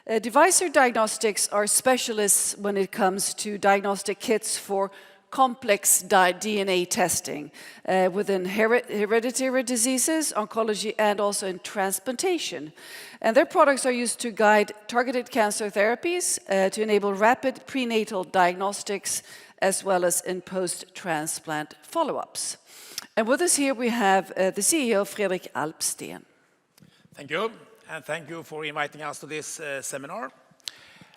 Devyser Diagnostics are specialists when it comes to diagnostic kits for complex DNA testing within hereditary diseases, oncology, and also in transplantation. And their products are used to guide targeted cancer therapies to enable rapid prenatal diagnostics as well as in post-transplant follow-ups. And with us here we have the CEO, Fredrik Alpsten. Thank you, and thank you for inviting us to this seminar.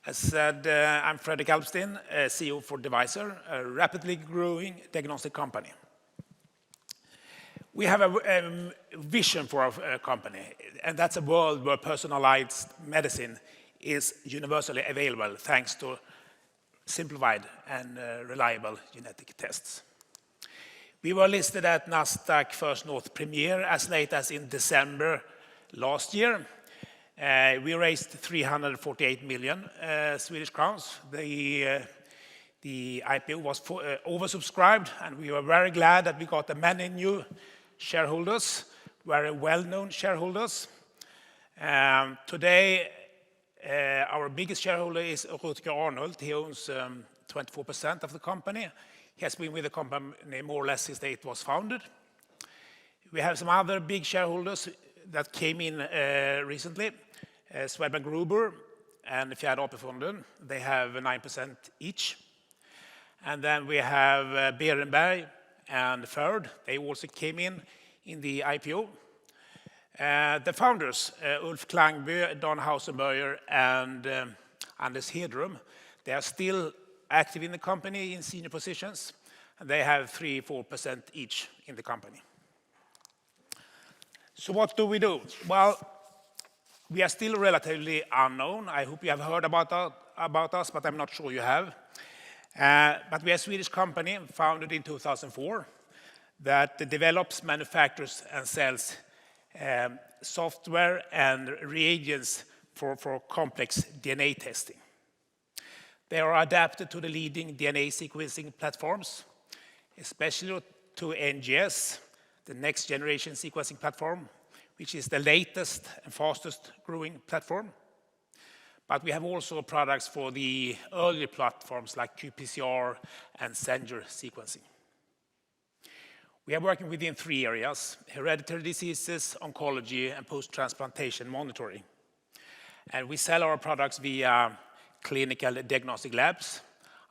As said, I'm Fredrik Alpsten, CEO for Devyser, a rapidly growing diagnostic company. We have a vision for our company, and that's a world where personalized medicine is universally available thanks to simplified and reliable genetic tests. We were listed at Nasdaq First North Premier as late as in December last year. We raised 348 million Swedish crowns. The IPO was oversubscribed, and we were very glad that we got many new shareholders, very well-known shareholders. Today, our biggest shareholder is Rutger Arnhult. He owns 24% of the company. He has been with the company more or less since it was founded. We have some other big shareholders that came in recently. Swedbank Robur and Fjärde AP-fonden, they have 9% each. And then we have Berenberg and Third. They also came in the IPO. The founders, Ulf Klangby, Dan Hausenberger, and Anders Hedrum, they are still active in the company in senior positions, and they have 3-4% each in the company. So what do we do? Well, we are still relatively unknown. I hope you have heard about us, but I'm not sure you have. But we are a Swedish company founded in 2004 that develops, manufactures, and sells software and reagents for complex DNA testing. They are adapted to the leading DNA sequencing platforms, especially to NGS, the next generation sequencing platform, which is the latest and fastest growing platform. But we have also products for the earlier platforms like qPCR and Sanger sequencing. We are working within 3 areas: hereditary diseases, oncology, and post-transplantation monitoring. And we sell our products via clinical diagnostic labs,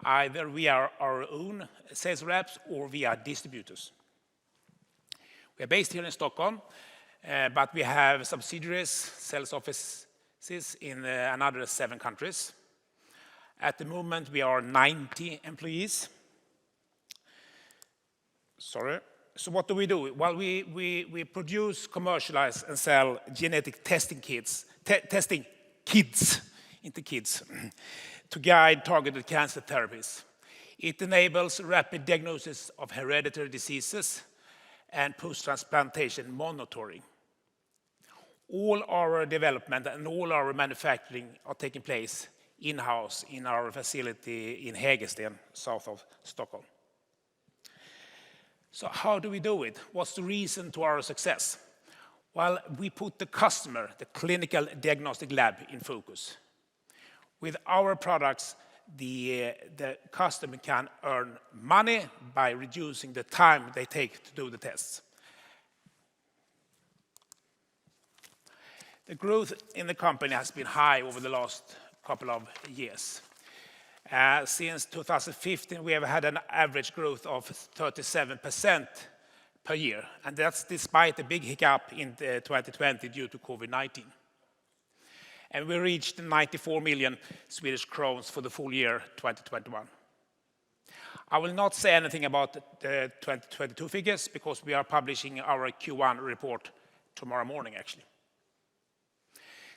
either via our own sales reps or via distributors. We are based here in Stockholm, but we have subsidiaries, sales offices in another 7 countries. At the moment, we are 90 employees. So what do we do? Well, we produce, commercialize, and sell genetic testing kits, to guide targeted cancer therapies. It enables rapid diagnosis of hereditary diseases and post-transplantation monitoring. All our development and all our manufacturing are taking place in-house in our facility in Hägersten, south of Stockholm. So how do we do it? What's the reason to our success? Well, we put the customer, the clinical diagnostic lab, in focus. With our products, the customer can earn money by reducing the time they take to do the tests. The growth in the company has been high over the last couple of years. Since 2015, we have had an average growth of 37% per year, and that's despite a big hiccup in 2020 due to COVID-19. And we reached 94 million Swedish crowns for the full year 2021. I will not say anything about the 2022 figures because we are publishing our Q1 report tomorrow morning, actually.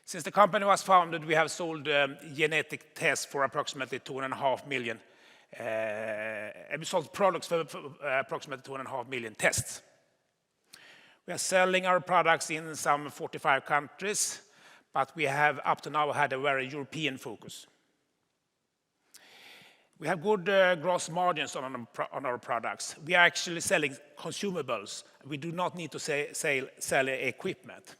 Since the company was founded, we have sold genetic tests for approximately 2.5 million. We sold products for approximately 2.5 million tests. We are selling our products in some 45 countries, but we have up to now had a very European focus. We have good gross margins on our products. We are actually selling consumables. We do not need to sell equipment.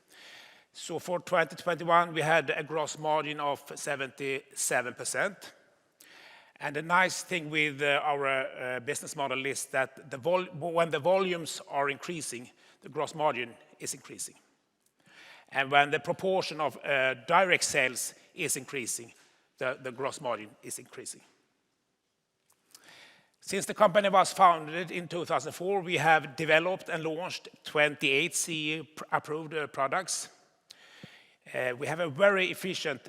So for 2021, we had a gross margin of 77%. And the nice thing with our business model is that when the volumes are increasing, the gross margin is increasing. And when the proportion of direct sales is increasing, the gross margin is increasing. Since the company was founded in 2004, we have developed and launched 28 CE-approved products. We have a very efficient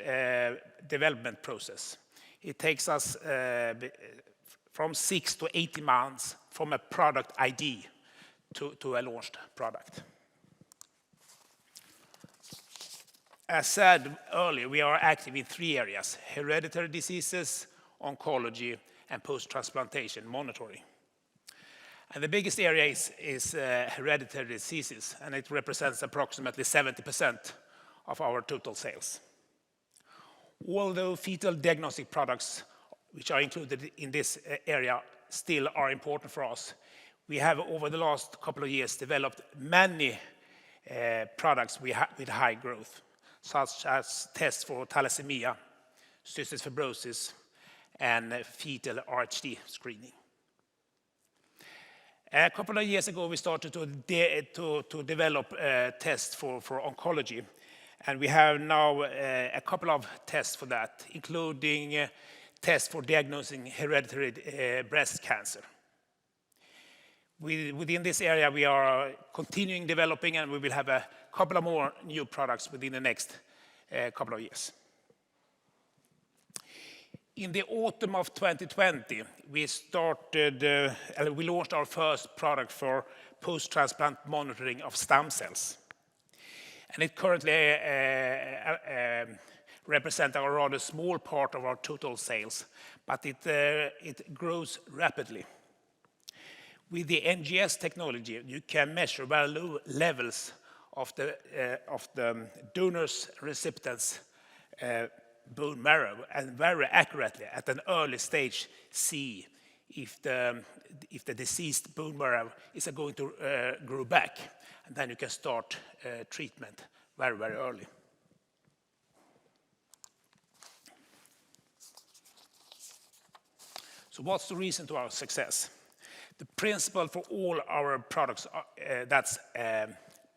development process. It takes us from 6 to 18 months from a product ID to a launched product. As said earlier, we are active in 3 areas: hereditary diseases, oncology, and post-transplantation monitoring. And the biggest area is hereditary diseases, and it represents approximately 70% of our total sales. Although fetal diagnostic products, which are included in this area, still are important for us, we have over the last couple of years developed many products with high growth, such as tests for thalassemia, cystic fibrosis, and fetal RHD screening. A couple of years ago, we started to develop tests for oncology, and we have now a couple of tests for that, including tests for diagnosing hereditary breast cancer. Within this area, we are continuing developing, and we will have a couple of more new products within the next couple of years. In the autumn of 2020, we launched our first product for post-transplant monitoring of stem cells. And it currently represents a rather small part of our total sales, but it grows rapidly. With the NGS technology, you can measure very low levels of the donor's recipient's bone marrow, and very accurately at an early stage see if the diseased bone marrow is going to grow back, and then you can start treatment very, very early. So what's the reason to our success? The principle for all our products, that's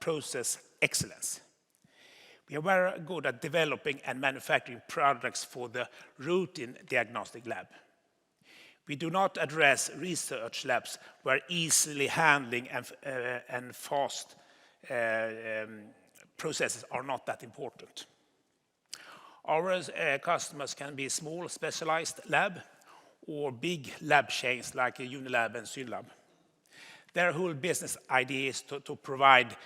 process excellence. We are very good at developing and manufacturing products for the routine diagnostic lab. We do not address research labs where easily handling and fast processes are not that important. Our customers can be small specialized lab or big lab chains like Unilab and Synlab. Their whole business idea is to provide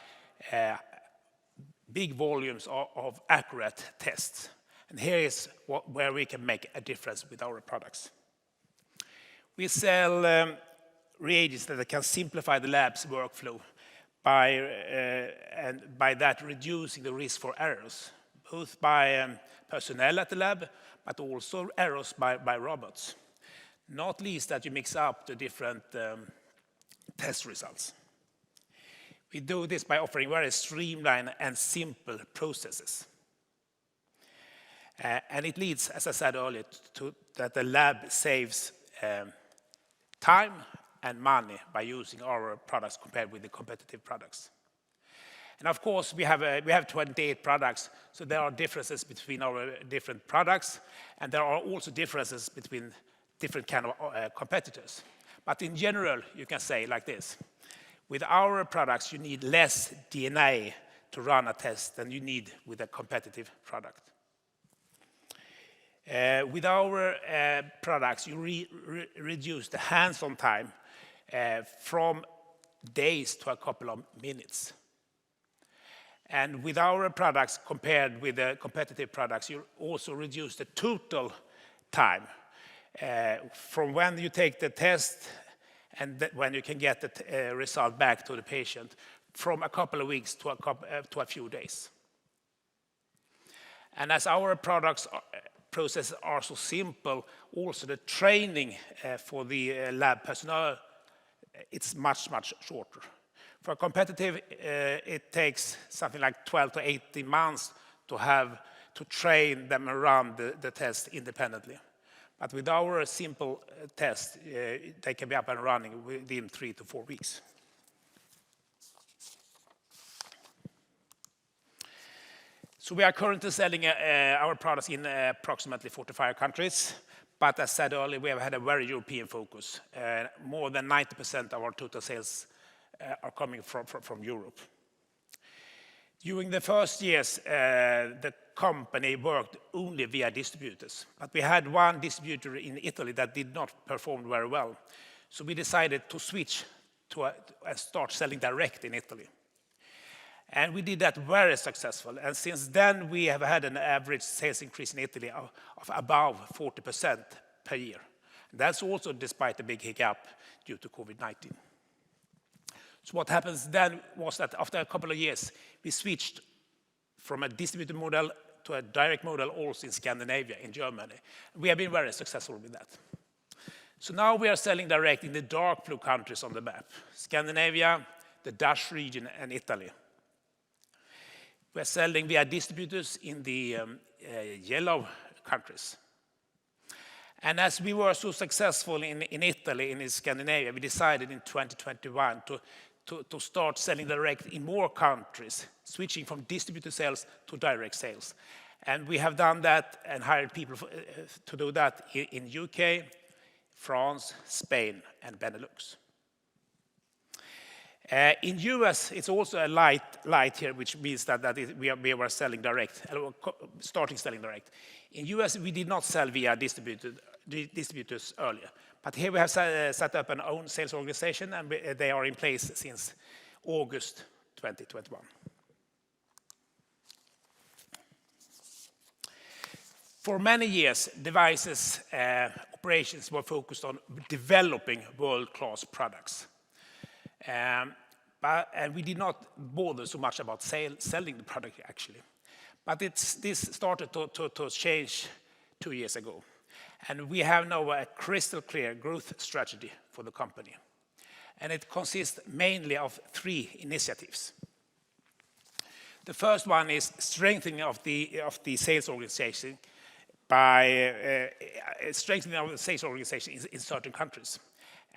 big volumes of accurate tests. And here is where we can make a difference with our products. We sell reagents that can simplify the lab's workflow and by that reducing the risk for errors, both by personnel at the lab, but also errors by robots. Not least that you mix up the different test results. We do this by offering very streamlined and simple processes. And it leads, as I said earlier, to that the lab saves time and money by using our products compared with the competitive products. And of course, we have 28 products, so there are differences between our different products, and there are also differences between different kind of competitors. But in general, you can say like this: with our products, you need less DNA to run a test than you need with a competitive product. With our products, you reduce the hands-on time from days to a couple of minutes. And with our products, compared with the competitive products, you also reduce the total time from when you take the test and when you can get the result back to the patient, from a couple of weeks to a few days. And as our products processes are so simple, also the training for the lab personnel, it's much, much shorter. For a competitive, it takes something like 12 to 18 months to train them around the test independently. But with our simple test, they can be up and running within 3 to 4 weeks. So we are currently selling our products in approximately 45 countries. But as said earlier, we have had a very European focus. More than 90% of our total sales are coming from Europe. During the first years, the company worked only via distributors. But we had one distributor in Italy that did not perform very well. So we decided to switch and start selling direct in Italy. And we did that very successful. And since then, we have had an average sales increase in Italy of above 40% per year. And that's also despite the big hiccup due to COVID-19. So what happens then was that after a couple of years, we switched from a distributor model to a direct model also in Scandinavia, in Germany. We have been very successful with that. So now we are selling direct in the dark blue countries on the map: Scandinavia, the Dutch region, and Italy. We are selling via distributors in the yellow countries. And as we were so successful in Italy and in Scandinavia, we decided in 2021 to start selling direct in more countries, switching from distributor sales to direct sales. And we have done that and hired people to do that in UK, France, Spain, and Benelux. In US, it's also a light here, which means that we were selling direct, starting selling direct. In US, we did not sell via distributors earlier. But here we have set up an own sales organization, and they are in place since August 2021. For many years, Devyser's operations were focused on developing world-class products. And we did not bother so much about selling the product, actually. But this started to change 2 years ago. And we have now a crystal clear growth strategy for the company. And it consists mainly of 3 initiatives. The first one is strengthening of the sales organization by strengthening of the sales organization in certain countries.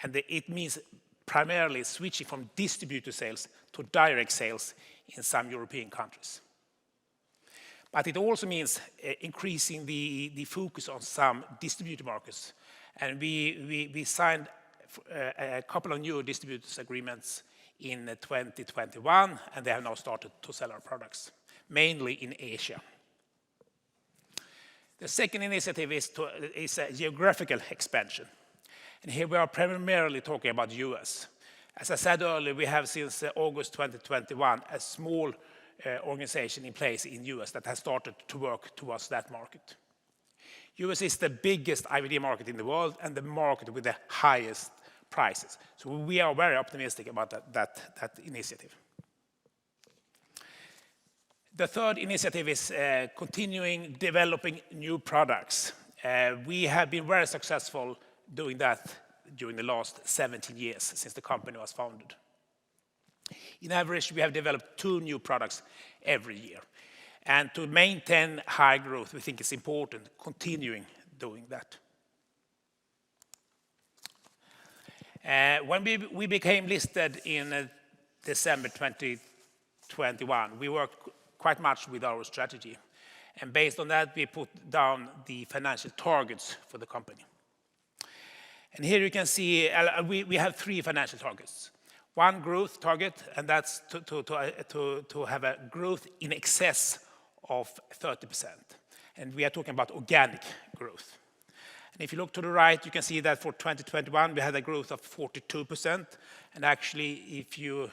And it means primarily switching from distributor sales to direct sales in some European countries. But it also means increasing the focus on some distributor markets. And we signed a couple of new distributors agreements in 2021, and they have now started to sell our products, mainly in Asia. The second initiative is a geographical expansion. And here we are primarily talking about the US. As I said earlier, we have since August 2021 a small organization in place in US that has started to work towards that market. US is the biggest IVD market in the world and the market with the highest prices. So we are very optimistic about that initiative. The third initiative is continuing developing new products. We have been very successful doing that during the last 17 years since the company was founded. In average, we have developed 2 new products every year. And to maintain high growth, we think it's important continuing doing that. When we became listed in December 2021, we worked quite much with our strategy. And based on that, we put down the financial targets for the company. And here you can see we have 3 financial targets. One growth target, and that's to have a growth in excess of 30%. And we are talking about organic growth. And if you look to the right, you can see that for 2021, we had a growth of 42%. And actually, if you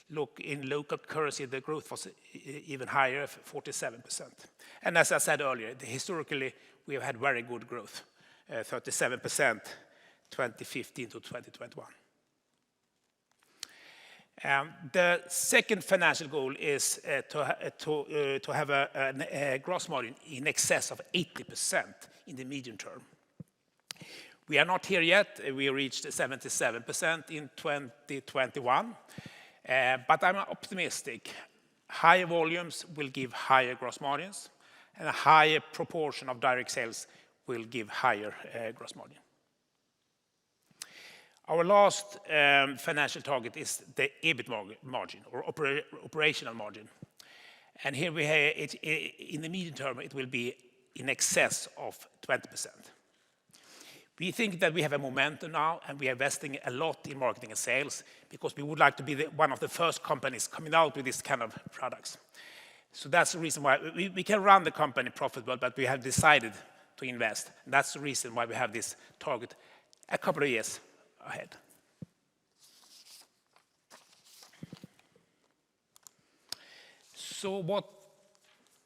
look in local currency, the growth was even higher, 47%. And as I said earlier, historically, we have had very good growth, 37%, 2015 to 2021. The second financial goal is to have a gross margin in excess of 80% in the medium term. We are not here yet. We reached 77% in 2021. But I'm optimistic. Higher volumes will give higher gross margins, and a higher proportion of direct sales will give higher gross margin. Our last financial target is the EBIT margin, or operational margin. And here we have, in the medium term, it will be in excess of 20%. We think that we have a momentum now, and we are investing a lot in marketing and sales because we would like to be one of the first companies coming out with this kind of products. So that's the reason why we can run the company profitable, but we have decided to invest. And that's the reason why we have this target a couple of years ahead. So what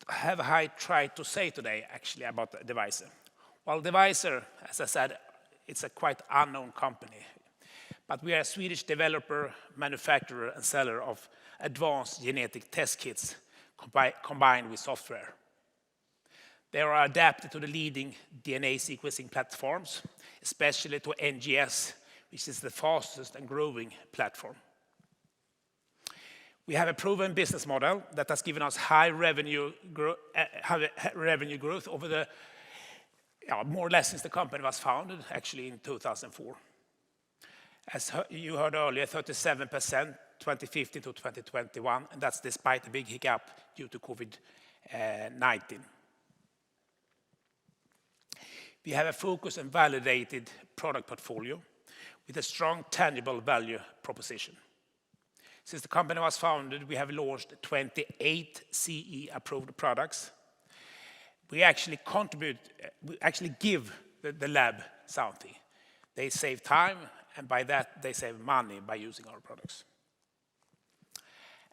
have I tried to say today, actually, about Devyser? Well, Devyser, as I said, it's a quite unknown company. But we are a Swedish developer, manufacturer, and seller of advanced genetic test kits combined with software. They are adapted to the leading DNA sequencing platforms, especially to NGS, which is the fastest and growing platform. We have a proven business model that has given us high revenue growth over the more or less since the company was founded, actually in 2004. As you heard earlier, 37%, 2015 to 2021, and that's despite a big hiccup due to COVID-19. We have a focused and validated product portfolio with a strong, tangible value proposition. Since the company was founded, we have launched 28 CE-approved products. We actually give the lab something. They save time, and by that, they save money by using our products.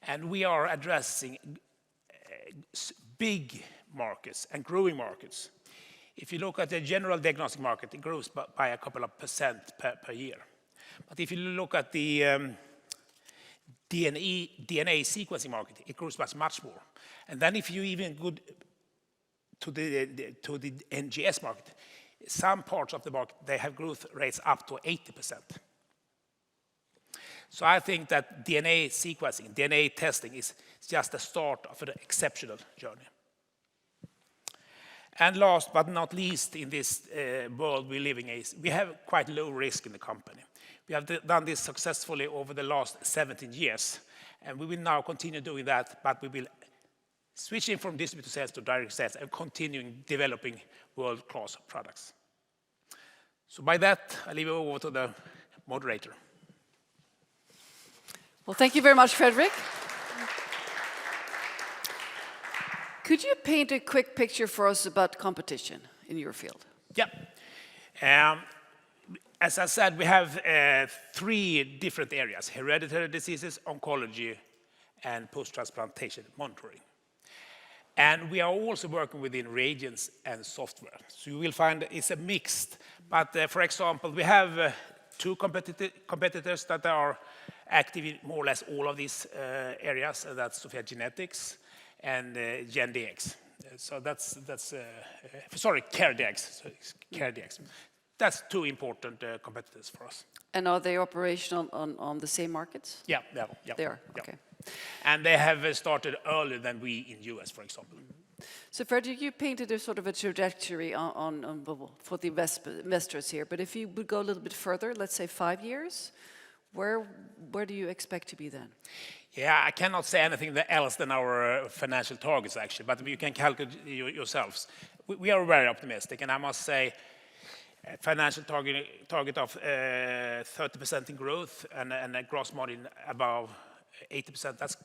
And we are addressing big markets and growing markets. If you look at the general diagnostic market, it grows by a couple of percent per year. But if you look at the DNA sequencing market, it grows much more. And then if you even go to the NGS market, some parts of the market, they have growth rates up to 80%. So I think that DNA sequencing, DNA testing is just the start of an exceptional journey. And last but not least, in this world we're living in, we have quite low risk in the company. We have done this successfully over the last 17 years, and we will now continue doing that, but we will switch in from distributor sales to direct sales and continuing developing world-class products. So by that, I leave it over to the moderator. Well, thank you very much, Fredrik. Could you paint a quick picture for us about competition in your field? Yeah. As I said, we have 3 different areas: hereditary diseases, oncology, and post-transplantation monitoring. And we are also working within reagents and software. So you will find it's a mixed. But for example, we have 2 competitors that are active in more or less all of these areas. That's SOPHIA GENETICS and GenDx. So that's CareDx. So CareDx. That's 2 important competitors for us. And are they operational on the same markets? Yeah. They are, okay. And they have started earlier than we in the US, for example. So Fredrik, you painted a sort of a trajectory for the investors here, but if you would go a little bit further, let's say 5 years, where do you expect to be then? Yeah, I cannot say anything else than our financial targets, actually, but you can calculate yourselves. We are very optimistic, and I must say, financial target of 30% in growth and a gross margin above 80%, that's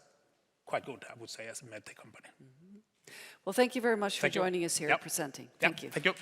quite good, I would say, as a medtech company. Well, thank you very much for joining us here and presenting. Yeah, Thank you. Thank you.